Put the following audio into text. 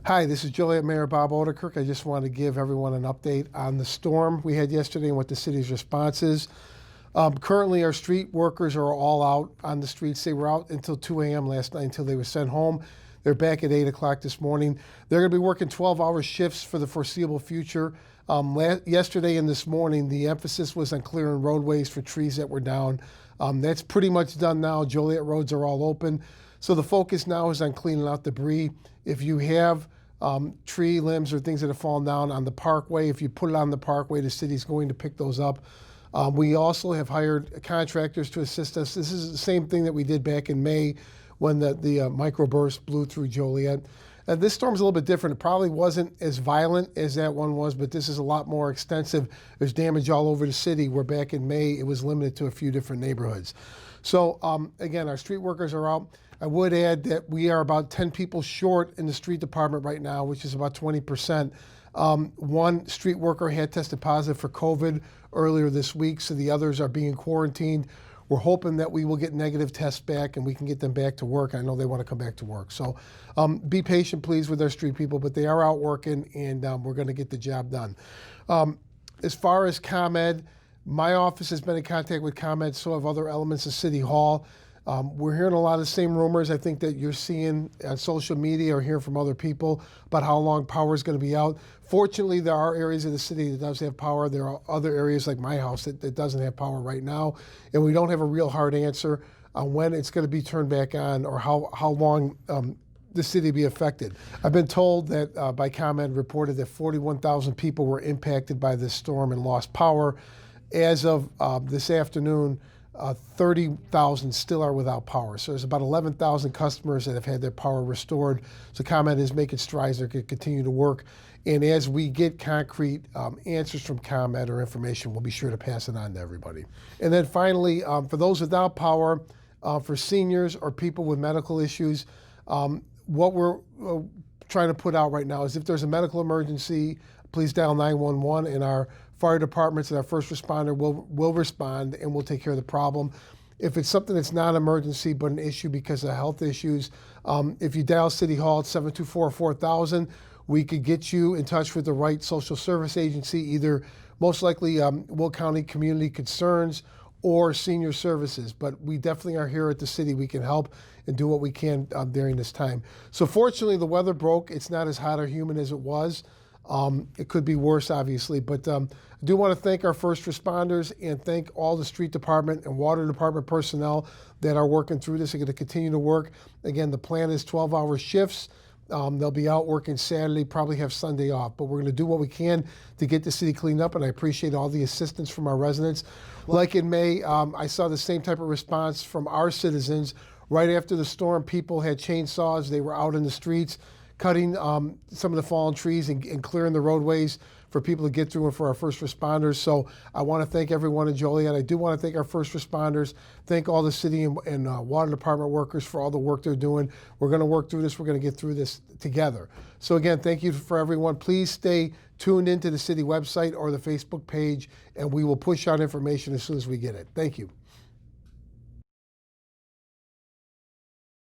Hi, this is Joliet Mayor Bob Odenkirk. I just wanted to give everyone an update on the storm we had yesterday and what the city's response is. Currently, our street workers are all out on the streets. They were out until 2 a.m. last night until they were sent home. They're back at 8 o'clock this morning. They're going to be working 12-hour shifts for the foreseeable future. Yesterday and this morning, the emphasis was on clearing roadways for trees that were down. That's pretty much done now. Joliet roads are all open. So the focus now is on cleaning out debris. If you have tree limbs or things that have fallen down on the parkway, if you put it on the parkway, the city's going to pick those up. We also have hired contractors to assist us. This is the same thing that we did back in May when the microburst blew through Joliet. This storm's a little bit different. It probably wasn't as violent as that one was, but this is a lot more extensive. There's damage all over the city, where back in May it was limited to a few different neighborhoods. So again, our street workers are out. I would add that we are about 10 people short in the street department right now, which is about 20%. One street worker had tested positive for COVID earlier this week, so the others are being quarantined. We're hoping that we will get negative tests back and we can get them back to work. I know they want to come back to work. So be patient, please, with our street people, but they are out working, and we're going to get the job done. As far as ComEd, my office has been in contact with ComEd, so have other elements of City Hall. We're hearing a lot of the same rumors, I think, that you're seeing on social media or hearing from other people about how long power is going to be out. Fortunately, there are areas of the city that does have power. There are other areas like my house that doesn't have power right now, and we don't have a real hard answer on when it's going to be turned back on or how long the city be affected. I've been told that by ComEd reported that 41,000 people were impacted by this storm and lost power. As of this afternoon, 30,000 still are without power. So there's about 11,000 customers that have had their power restored. So ComEd is making strides. They're going to continue to work. And as we get concrete answers from ComEd or information, we'll be sure to pass it on to everybody. And then finally, for those without power, for seniors or people with medical issues, what we're trying to put out right now is if there's a medical emergency, please dial 911, and our fire departments and our first responder will respond and we'll take care of the problem. If it's something that's not an emergency but an issue because of health issues, if you dial City Hall at 724-4000, we could get you in touch with the right social service agency, either most likely Will County Community Concerns or Senior Services. But we definitely are here at the city. We can help and do what we can during this time. So fortunately, the weather broke. It's not as hot or humid as it was. It could be worse, obviously, but I do want to thank our first responders and thank all the street department and water department personnel that are working through this. They're going to continue to work. Again, the plan is 12-hour shifts. They'll be out working Saturday, probably have Sunday off, but we're going to do what we can to get the city cleaned up, and I appreciate all the assistance from our residents. Like in May, I saw the same type of response from our citizens. Right after the storm, people had chainsaws. They were out in the streets cutting some of the fallen trees and clearing the roadways for people to get through and for our first responders. So I want to thank everyone in Joliet. I do want to thank our first responders, thank all the city and water department workers for all the work they're doing. We're going to work through this. We're going to get through this together. So again, thank you for everyone. Please stay tuned into the city website or the Facebook page, and we will push out information as soon as we get it. Thank you.